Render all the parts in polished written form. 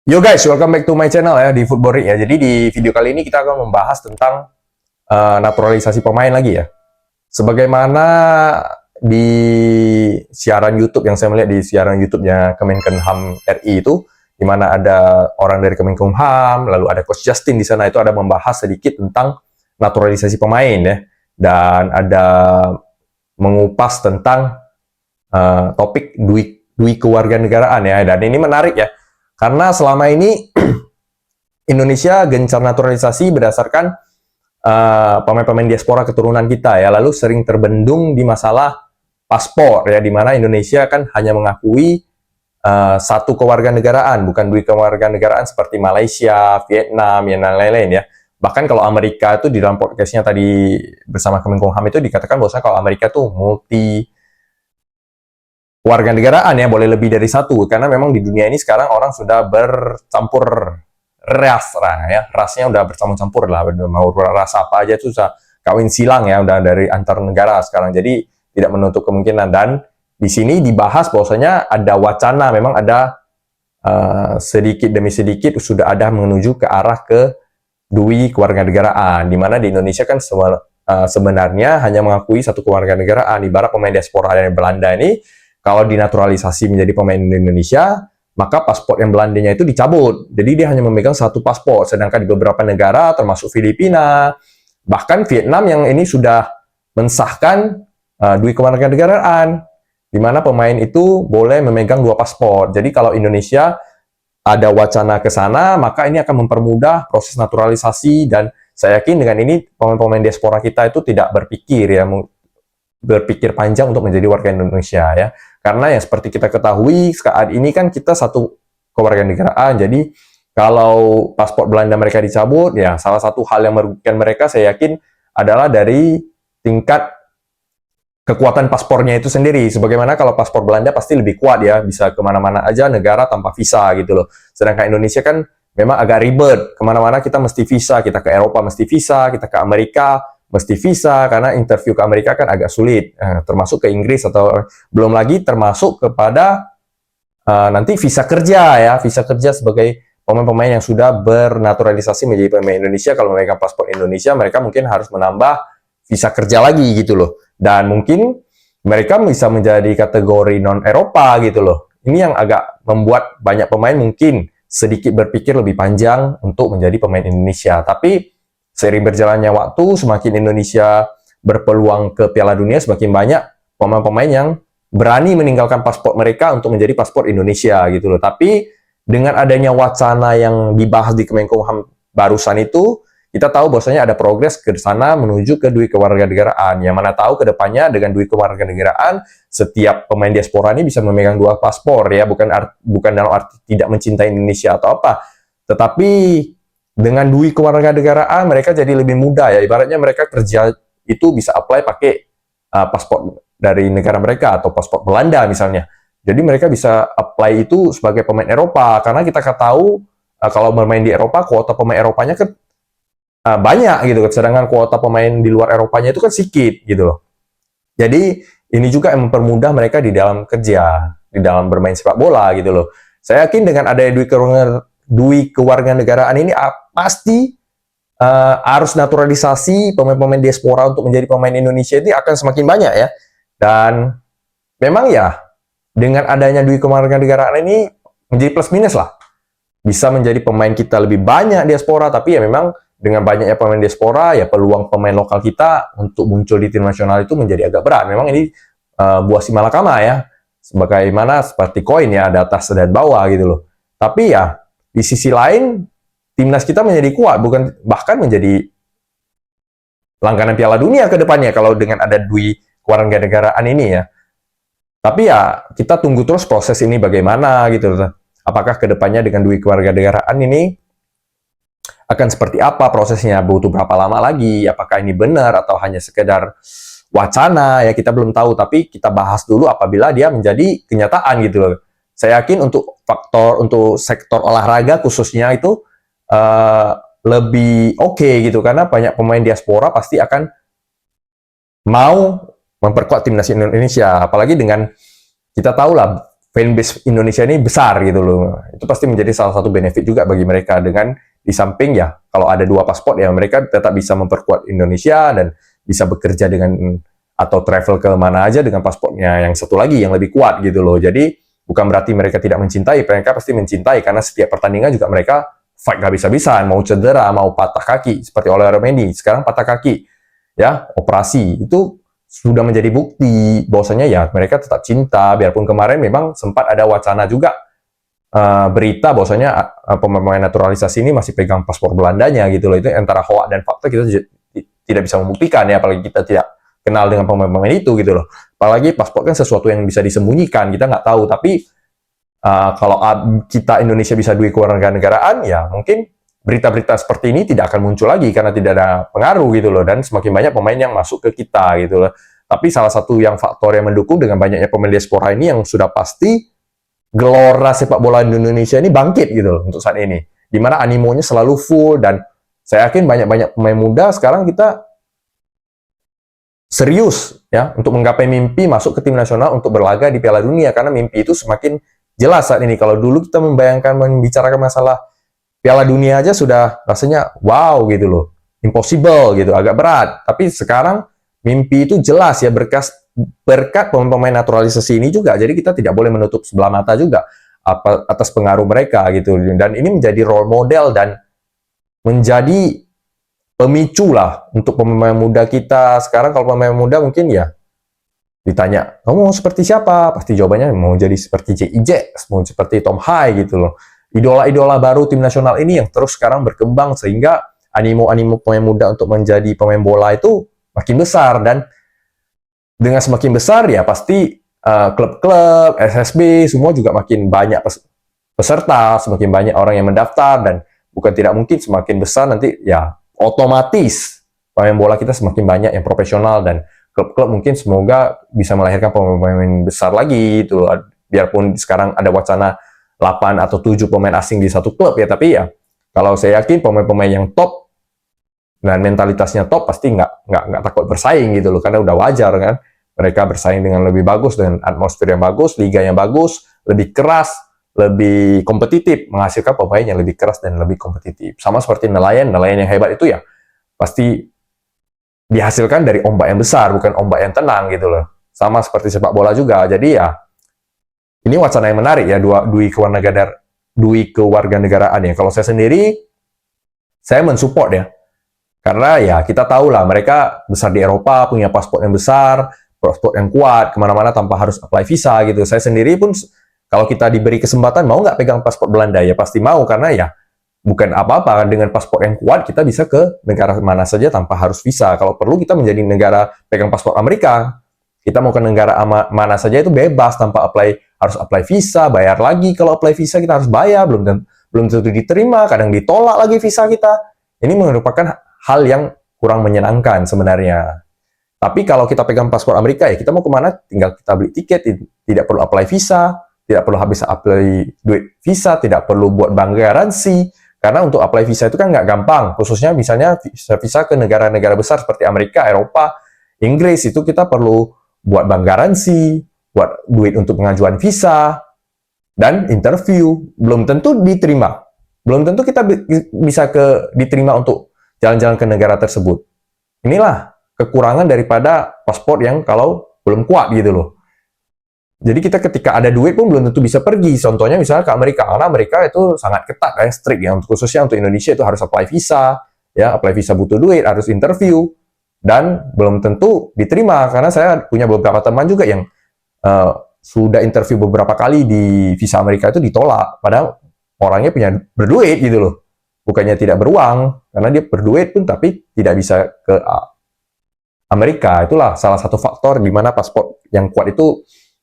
Yo guys, welcome back to my channel ya di Football Rig ya. Jadi di video kali ini kita akan membahas tentang naturalisasi pemain lagi ya. Sebagaimana di siaran YouTube yang saya melihat di siaran YouTube-nya Kemenkumham RI itu, di mana ada orang dari Kemenkumham, lalu ada Coach Justin di sana itu ada membahas sedikit tentang naturalisasi pemain ya, dan ada mengupas tentang topik dui kewarganegaraan ya. Dan ini menarik ya, karena selama ini Indonesia gencar naturalisasi berdasarkan pemain-pemain diaspora keturunan kita ya, lalu sering terbendung di masalah paspor ya, di mana Indonesia kan hanya mengakui satu kewarganegaraan, bukan dua kewarganegaraan seperti Malaysia, Vietnam, dan lain-lain ya. Bahkan kalau Amerika itu di dalam podcastnya tadi bersama Kemenkumham itu dikatakan bahwasanya kalau Amerika tuh multi warga negaraan ya, boleh lebih dari satu, karena memang di dunia ini sekarang orang sudah bercampur ras lah ya, rasnya udah bercampur-campur lah, mau ras apa aja itu sudah kawin silang ya, udah dari antar negara sekarang, jadi tidak menutup kemungkinan. Dan di sini dibahas bahwasanya ada wacana, memang ada sedikit demi sedikit sudah ada menuju ke arah ke dui kewarganegaraan, di mana di Indonesia kan sebenarnya hanya mengakui satu kewarganegaraan. Ibarat pemain diaspora dari Belanda ini kalau dinaturalisasi menjadi pemain Indonesia, maka paspor yang Belandanya itu dicabut. Jadi dia hanya memegang satu paspor. Sedangkan di beberapa negara, termasuk Filipina, bahkan Vietnam yang ini sudah mensahkan dui kewarganegaraan, di mana pemain itu boleh memegang dua paspor. Jadi kalau Indonesia ada wacana ke sana, maka ini akan mempermudah proses naturalisasi, dan saya yakin dengan ini pemain-pemain diaspora kita itu tidak berpikir panjang untuk menjadi warga Indonesia ya. Karena yang seperti kita ketahui saat ini kan kita satu kewarganegaraan. Jadi kalau paspor Belanda mereka dicabut ya, salah satu hal yang merugikan mereka saya yakin adalah dari tingkat kekuatan paspornya itu sendiri. Sebagaimana kalau paspor Belanda pasti lebih kuat ya, bisa kemana-mana aja negara tanpa visa gitu loh. Sedangkan Indonesia kan memang agak ribet, kemana-mana kita mesti visa, kita ke Eropa mesti visa, kita ke Amerika mesti visa, karena interview ke Amerika kan agak sulit, termasuk ke Inggris, atau belum lagi termasuk kepada nanti visa kerja ya, visa kerja sebagai pemain-pemain yang sudah bernaturalisasi menjadi pemain Indonesia. Kalau mereka paspor Indonesia, mereka mungkin harus menambah visa kerja lagi gitu loh, dan mungkin mereka bisa menjadi kategori non-Eropa gitu loh. Ini yang agak membuat banyak pemain mungkin sedikit berpikir lebih panjang untuk menjadi pemain Indonesia. Tapi seiring berjalannya waktu, semakin Indonesia berpeluang ke Piala Dunia, semakin banyak pemain-pemain yang berani meninggalkan paspor mereka untuk menjadi paspor Indonesia gitu loh. Tapi dengan adanya wacana yang dibahas di Kemenkumham barusan itu, kita tahu bahwasanya ada progres ke sana menuju ke dui kewarganegaraan. Yang mana tahu ke depannya dengan dui kewarganegaraan, setiap pemain diaspora ini bisa memegang dua paspor ya, bukan dalam arti tidak mencintai Indonesia atau apa, tetapi dengan dui kewarganegaraan mereka jadi lebih mudah ya, ibaratnya mereka kerja itu bisa apply pakai paspor dari negara mereka atau paspor Belanda misalnya. Jadi mereka bisa apply itu sebagai pemain Eropa, karena kita tahu kalau bermain di Eropa kuota pemain Eropanya kan banyak gitu, sedangkan kuota pemain di luar Eropanya itu kan sedikit gitu loh. Jadi ini juga yang mempermudah mereka di dalam kerja, di dalam bermain sepak bola gitu loh. Saya yakin dengan adanya dui kewarganegaraan ini pasti arus naturalisasi pemain-pemain diaspora untuk menjadi pemain Indonesia ini akan semakin banyak ya. Dan memang ya, dengan adanya dui kewarganegaraan ini menjadi plus minus lah. Bisa menjadi pemain kita lebih banyak diaspora, tapi ya memang dengan banyaknya pemain diaspora, ya peluang pemain lokal kita untuk muncul di tim nasional itu menjadi agak berat. Memang ini buah si malakama ya, sebagaimana seperti koin ya, ada atas dan bawah gitu loh. Tapi ya, di sisi lain, timnas kita menjadi kuat, bahkan menjadi langganan Piala Dunia ke depannya kalau dengan ada dui kewarganegaraan ini ya. Tapi ya, kita tunggu terus proses ini bagaimana gitu loh. Apakah ke depannya dengan dui kewarganegaraan ini akan seperti apa prosesnya, butuh berapa lama lagi, apakah ini benar atau hanya sekedar wacana ya, kita belum tahu. Tapi kita bahas dulu apabila dia menjadi kenyataan gitu loh. Saya yakin untuk sektor olahraga khususnya itu lebih oke gitu, karena banyak pemain diaspora pasti akan mau memperkuat timnas Indonesia, apalagi dengan kita tahu lah fanbase Indonesia ini besar gitu loh. Itu pasti menjadi salah satu benefit juga bagi mereka, dengan di samping ya kalau ada dua paspor ya mereka tetap bisa memperkuat Indonesia dan bisa bekerja dengan atau travel ke mana aja dengan paspornya yang satu lagi yang lebih kuat gitu loh. Jadi bukan berarti mereka tidak mencintai, mereka pasti mencintai karena setiap pertandingan juga mereka fight habis-habisan, mau cedera, mau patah kaki seperti Oliver Mendy sekarang patah kaki ya, operasi. Itu sudah menjadi bukti bahwasanya ya mereka tetap cinta, biarpun kemarin memang sempat ada wacana juga berita bahwasanya pemain naturalisasi ini masih pegang paspor Belandanya gitu loh. Itu antara hoax dan fakta kita tidak bisa membuktikan ya, apalagi kita tidak kenal dengan pemain-pemain itu gitu loh. Apalagi paspor kan sesuatu yang bisa disembunyikan, kita nggak tahu. Tapi kalau kita Indonesia bisa duit kewarganegaraan, ya mungkin berita-berita seperti ini tidak akan muncul lagi karena tidak ada pengaruh gitu loh, dan semakin banyak pemain yang masuk ke kita gitu loh. Tapi salah satu yang faktor yang mendukung dengan banyaknya pemain diaspora ini yang sudah pasti gelora sepak bola di Indonesia ini bangkit gitu loh untuk saat ini. Dimana animonya selalu full, dan saya yakin banyak-banyak pemain muda sekarang kita serius ya untuk menggapai mimpi masuk ke tim nasional untuk berlaga di Piala Dunia, karena mimpi itu semakin jelas saat ini. Kalau dulu kita membayangkan membicarakan masalah Piala Dunia aja sudah rasanya wow gitu loh, impossible gitu, agak berat. Tapi sekarang mimpi itu jelas ya, berkat pemain naturalisasi ini juga. Jadi kita tidak boleh menutup sebelah mata juga atas pengaruh mereka gitu. Dan ini menjadi role model dan menjadi pemicu lah untuk pemain muda kita. Sekarang kalau pemain muda mungkin ya ditanya, kamu mau seperti siapa? Pasti jawabannya mau jadi seperti J.I.J, mau seperti Tom Hai gitu loh. Idola-idola baru tim nasional ini yang terus sekarang berkembang, sehingga animo pemain muda untuk menjadi pemain bola itu makin besar. Dan dengan semakin besar ya pasti klub-klub, SSB semua juga makin banyak peserta, semakin banyak orang yang mendaftar, dan bukan tidak mungkin semakin besar nanti ya otomatis pemain bola kita semakin banyak yang profesional, dan klub-klub mungkin semoga bisa melahirkan pemain besar lagi itu. Biarpun sekarang ada wacana 8 atau 7 pemain asing di satu klub ya, tapi ya kalau saya yakin pemain-pemain yang top dan mentalitasnya top pasti nggak takut bersaing gitu loh, karena udah wajar kan mereka bersaing dengan lebih bagus, dengan atmosfer yang bagus, liga yang bagus, lebih keras, lebih kompetitif, menghasilkan pemain yang lebih keras dan lebih kompetitif. Sama seperti nelayan yang hebat itu ya pasti dihasilkan dari ombak yang besar, bukan ombak yang tenang gitu loh. Sama seperti sepak bola juga. Jadi ya ini wacana yang menarik ya, dui kewarganegaraan ya. Kalau saya sendiri, saya mensupport ya. Karena ya kita tahu lah mereka besar di Eropa, punya paspor yang besar, paspor yang kuat, kemana-mana tanpa harus apply visa gitu. Saya sendiri pun kalau kita diberi kesempatan mau nggak pegang paspor Belanda ya pasti mau, karena ya bukan apa-apa, dengan paspor yang kuat kita bisa ke negara mana saja tanpa harus visa. Kalau perlu kita menjadi negara pegang paspor Amerika, kita mau ke negara mana saja itu bebas tanpa harus apply visa, bayar lagi. Kalau apply visa kita harus bayar, belum tentu diterima, kadang ditolak lagi visa kita. Ini merupakan hal yang kurang menyenangkan sebenarnya. Tapi kalau kita pegang paspor Amerika ya kita mau kemana tinggal kita beli tiket, tidak perlu apply visa, tidak perlu habis apply duit visa, tidak perlu buat bank garansi. Karena untuk apply visa itu kan nggak gampang, khususnya misalnya visa ke negara-negara besar seperti Amerika, Eropa, Inggris, itu kita perlu buat bank garansi, buat duit untuk pengajuan visa, dan interview. Belum tentu diterima. Belum tentu kita bisa diterima untuk jalan-jalan ke negara tersebut. Inilah kekurangan daripada paspor yang kalau belum kuat gitu loh. Jadi kita ketika ada duit pun belum tentu bisa pergi. Contohnya misalnya ke Amerika, karena Amerika itu sangat ketat ya, strict ya. Khususnya untuk Indonesia itu harus apply visa, ya apply visa butuh duit, harus interview, dan belum tentu diterima. Karena saya punya beberapa teman juga yang sudah interview beberapa kali di visa Amerika itu ditolak, padahal orangnya punya berduit gitu loh. Bukannya tidak beruang, karena dia berduit pun tapi tidak bisa ke Amerika. Itulah salah satu faktor di mana paspor yang kuat itu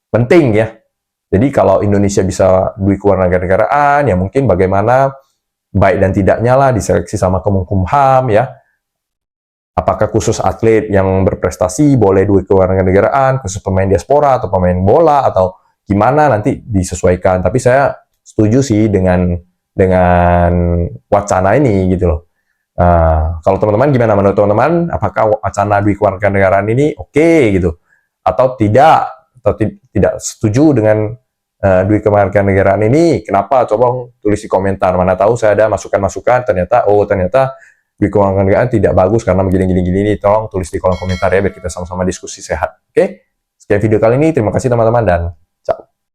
penting ya. Jadi kalau Indonesia bisa duit kewarganegaraan, ya mungkin bagaimana baik dan tidaknya lah diseleksi sama Kemenkumham ya. Apakah khusus atlet yang berprestasi boleh duit kewarganegaraan, khusus pemain diaspora atau pemain bola atau gimana nanti disesuaikan. Tapi saya setuju sih dengan wacana ini gitu loh. Kalau teman-teman gimana menurut teman-teman? Apakah wacana duit kewarganegaraan ini oke gitu? Atau tidak? Atau tidak setuju dengan duit kewarganegaraan ini kenapa, coba tulis di komentar. Mana tahu saya ada masukan-masukan, ternyata duit kewarganegaraan tidak bagus karena begini-gini, tolong tulis di kolom komentar ya biar kita sama-sama diskusi sehat. Oke, sekian video kali ini, terima kasih teman-teman dan